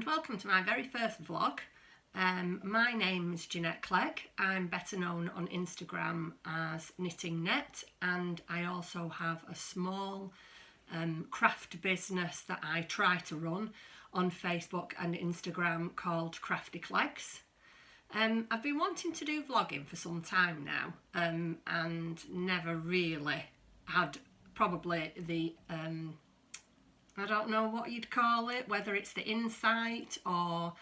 and welcome to my very first vlog. My name is Crafty Clegg. I'm better known on Instagram as Knitting Net, and I also have a small craft business that I try to run on Facebook and Instagram called Crafty Cleggs. I've been wanting to do vlogging for some time now and never really had probably the I don't know what you'd call it, whether it's the insight or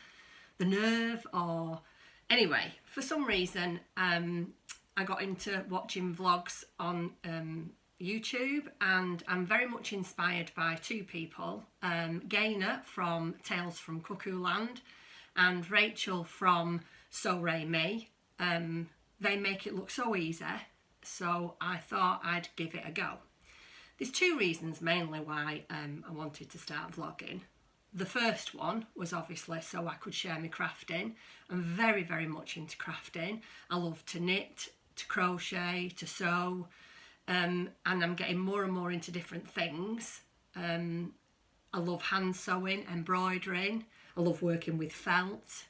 the nerve or... Anyway, for some reason I got into watching vlogs on YouTube, and I'm very much inspired by two people, Gaynor from Tales from Cuckoo Land and Rachel from So Ray Me. They make it look so easy, so I thought I'd give it a go. There's two reasons mainly why I wanted to start vlogging. The first one was obviously so I could share my crafting. I'm very, very much into crafting. I love to knit, to crochet, to sew, and I'm getting more and more into different things. I love hand sewing, embroidering. I love working with felt.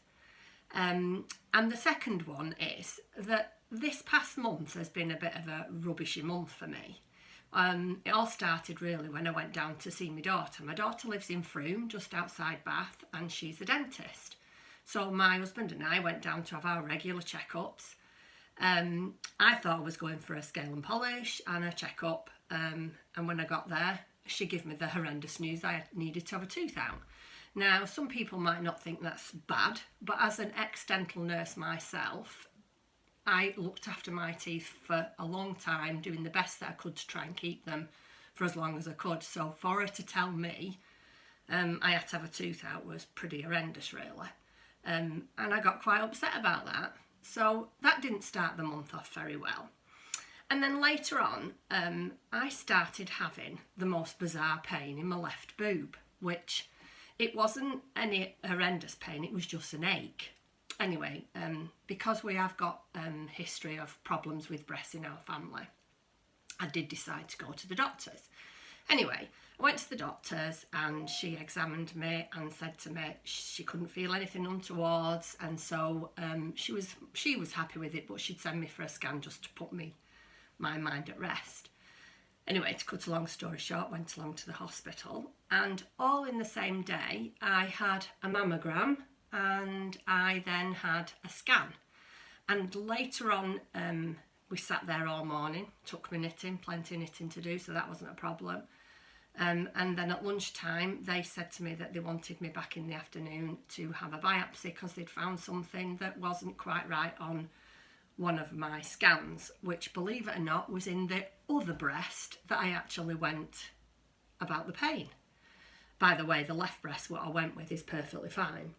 And the second one is that this past month has been a bit of a rubbishy month for me. It all started really when I went down to see my daughter. My daughter lives in Frome, just outside Bath, and she's a dentist. So my husband and I went down to have our regular checkups. I thought I was going for a scale and polish and a checkup, and when I got there, she gave me the horrendous news I needed to have a tooth out. Now, some people might not think that's bad, but as an ex-dental nurse myself, I looked after my teeth for a long time, doing the best that I could to try and keep them for as long as I could. So for her to tell me I had to have a tooth out was pretty horrendous, really. And I got quite upset about that. So that didn't start the month off very well. And then later on, I started having the most bizarre pain in my left boob, which it wasn't any horrendous pain, it was just an ache. Anyway, because we have got history of problems with breasts in our family, I did decide to go to the doctors. Anyway, I went to the doctors and she examined me and said to me she couldn't feel anything untowards, and so she was happy with it, but she'd send me for a scan just to put my mind at rest. Anyway, to cut a long story short, went along to the hospital, and all in the same day I had a mammogram, and I then had a scan. And later on, we sat there all morning, took me knitting, plenty of knitting to do, so that wasn't a problem. And then at lunchtime, they said to me that they wanted me back in the afternoon to have a biopsy because they'd found something that wasn't quite right on one of my scans, which, believe it or not, was in the other breast that I actually went about the pain. By the way, the left breast, what I went with, is perfectly fine.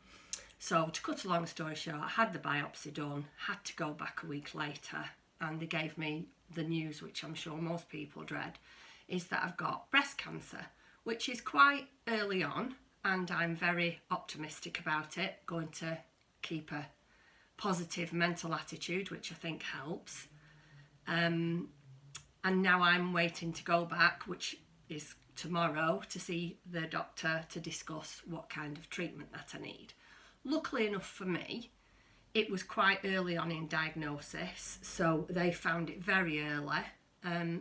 So to cut a long story short, I had the biopsy done, had to go back a week later, and they gave me the news, which I'm sure most people dread, is that I've got breast cancer, which is quite early on, and I'm very optimistic about it, going to keep a positive mental attitude, which I think helps. And now I'm waiting to go back, which is tomorrow, to see the doctor to discuss what kind of treatment that I need. Luckily enough for me, it was quite early on in diagnosis, so they found it very early.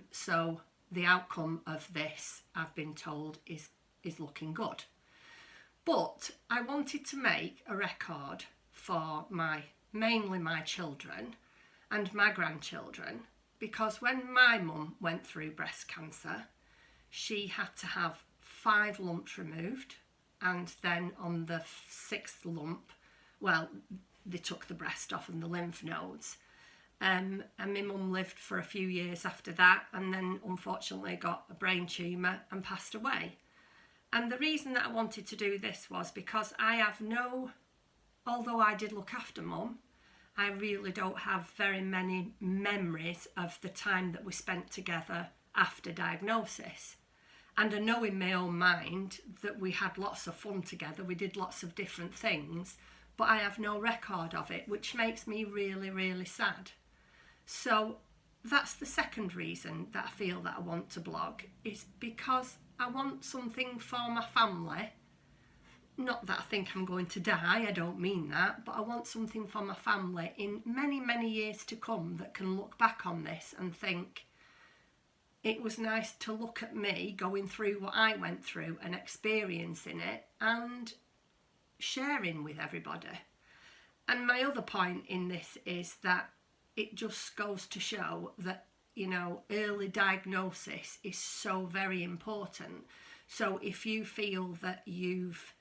So the outcome of this, I've been told, is looking good. But I wanted to make a record for mainly my children and my grandchildren, because when my mum went through breast cancer, she had to have 5 lumps removed. And then on the 6th lump, well, they took the breast off and the lymph nodes. And my mum lived for a few years after that, and then unfortunately got a brain tumour and passed away. And the reason that I wanted to do this was because I have although I did look after mum, I really don't have very many memories of the time that we spent together after diagnosis. And I know in my own mind that we had lots of fun together, we did lots of different things, but I have no record of it, which makes me really, really sad. So that's the second reason that I feel that I want to blog, is because I want something for my family not that I think I'm going to die, I don't mean that, but I want something for my family in many, many years to come that can look back on this and think, it was nice to look at me going through what I went through and experiencing it and sharing with everybody. And my other point in this is that it just goes to show that, you know, early diagnosis is so very important. So if you feel that you've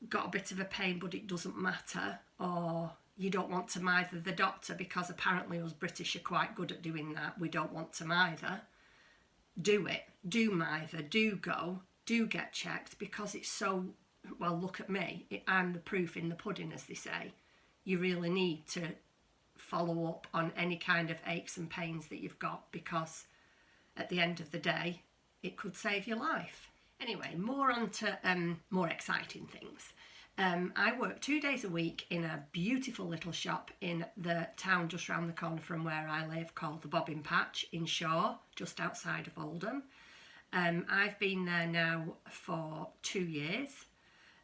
got a bit of a pain but it doesn't matter, or you don't want to mither the doctor because apparently us British are quite good at doing that, we don't want to mither, do it, do mither, do go, do get checked, because it's so, well, look at me, I'm the proof in the pudding, as they say. You really need to follow up on any kind of aches and pains that you've got, because at the end of the day it could save your life. Anyway, more on to more exciting things. I work 2 days a week in a beautiful little shop in the town just round the corner from where I live, called the Bobbin Patch in Shaw, just outside of Oldham. I've been there now for 2 years.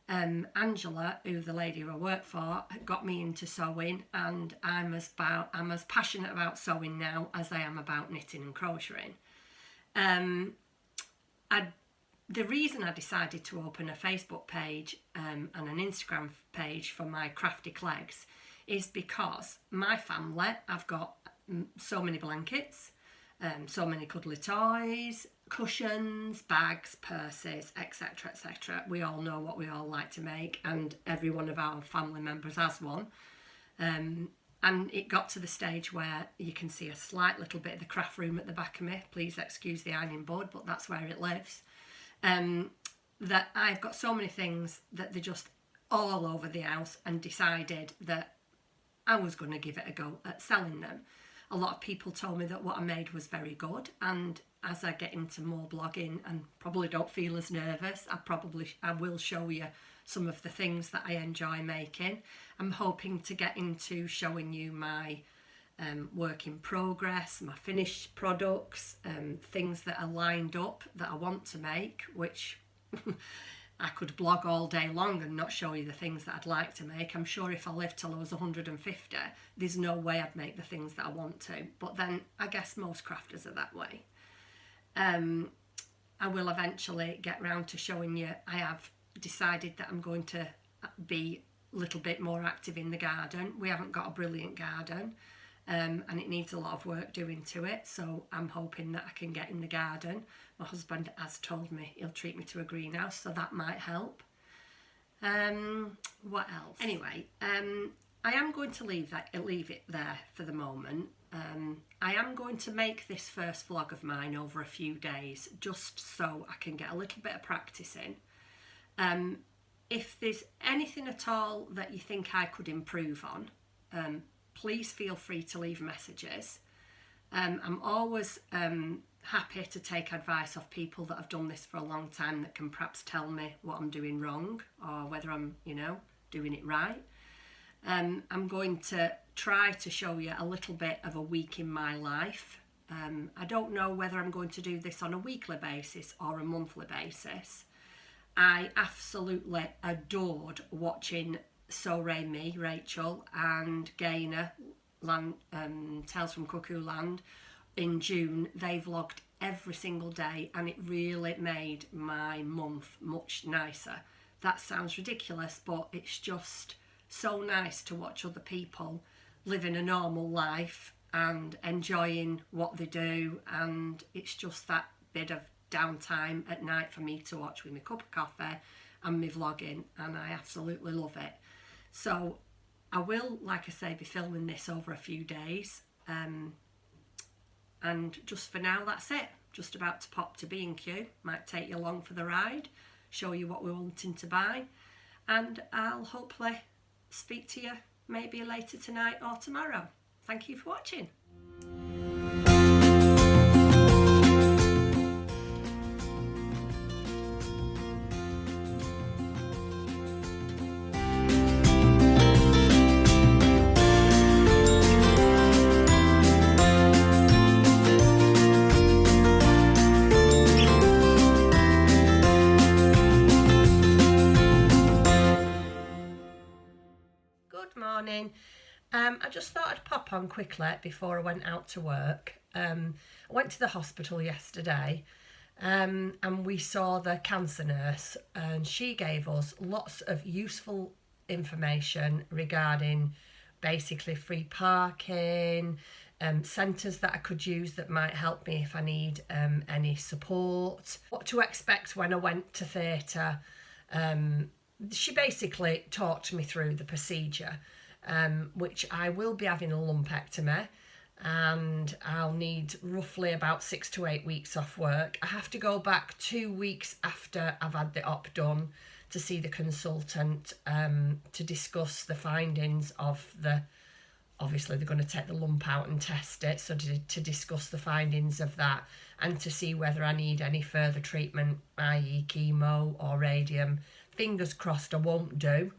Angela, who the lady who I work for, got me into sewing, and I'm as passionate about sewing now as I am about knitting and crocheting. The reason I decided to open a Facebook page and an Instagram page for my Crafty Cleggs is because my family, I've got so many blankets, so many cuddly toys, cushions, bags, purses, etc, etc. We all know what we all like to make, and every one of our family members has one. And it got to the stage where you can see a slight little bit of the craft room at the back of me. Please excuse the ironing board, but that's where it lives. That I've got so many things that they're just all over the house, and decided that I was going to give it a go at selling them. A lot of people told me that what I made was very good, and as I get into more blogging and probably don't feel as nervous, I will show you some of the things that I enjoy making. I'm hoping to get into showing you my work in progress, my finished products, things that are lined up that I want to make, which I could blog all day long and not show you the things that I'd like to make. I'm sure if I lived till I was 150, there's no way I'd make the things that I want to. But then I guess most crafters are that way. I will eventually get round to showing you. I have decided that I'm going to be a little bit more active in the garden. We haven't got a brilliant garden, and it needs a lot of work doing to it, so I'm hoping that I can get in the garden. My husband has told me he'll treat me to a greenhouse, so that might help. What else? Anyway, I am going to leave it there for the moment. I am going to make this first vlog of mine over a few days, just so I can get a little bit of practice in. If there's anything at all that you think I could improve on, please feel free to leave messages. I'm always happy to take advice off people that have done this for a long time, that can perhaps tell me what I'm doing wrong, or whether I'm, doing it right. I'm going to try to show you a little bit of a week in my life. I don't know whether I'm going to do this on a weekly basis or a monthly basis. I absolutely adored watching So Ray Me, Rachel, and Gaynor, Tales from Cuckoo Land in June. They vlogged every single day, and it really made my month much nicer. That sounds ridiculous, but it's just so nice to watch other people living a normal life and enjoying what they do, and it's just that bit of downtime at night for me to watch with my cup of coffee and me vlogging, and I absolutely love it. So I will, like I say, be filming this over a few days, and just for now that's it. Just about to pop to B&Q, might take you along for the ride, show you what we're wanting to buy, and I'll hopefully speak to you maybe later tonight or tomorrow. Thank you for watching. Good morning. I just thought I'd pop on quickly before I went out to work. I went to the hospital yesterday and we saw the cancer nurse, and she gave us lots of useful information regarding basically free parking, centres that I could use that might help me if I need any support, what to expect when I went to theatre. She basically talked me through the procedure, which I will be having a lumpectomy, and I'll need roughly about 6 to 8 weeks off work. I have to go back 2 weeks after I've had the op done to see the consultant to discuss the findings of the, obviously they're going to take the lump out and test it, so to discuss the findings of that and to see whether I need any further treatment, i.e. chemo or radium. Fingers crossed I won't do,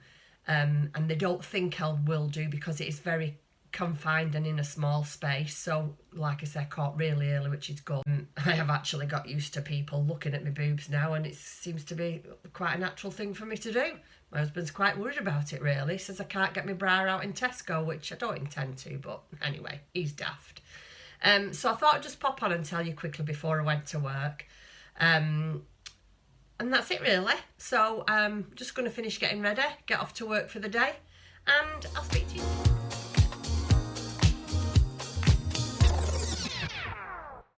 and they don't think I will do because it is very confined and in a small space. So like I said, caught really early, which is good. I have actually got used to people looking at my boobs now, and it seems to be quite a natural thing for me to do. My husband's quite worried about it really. He says I can't get my bra out in Tesco, which I don't intend to, but anyway, he's daft. So I thought I'd just pop on and tell you quickly before I went to work. And that's it really. So I'm just going to finish getting ready, get off to work for the day, and I'll speak to you soon.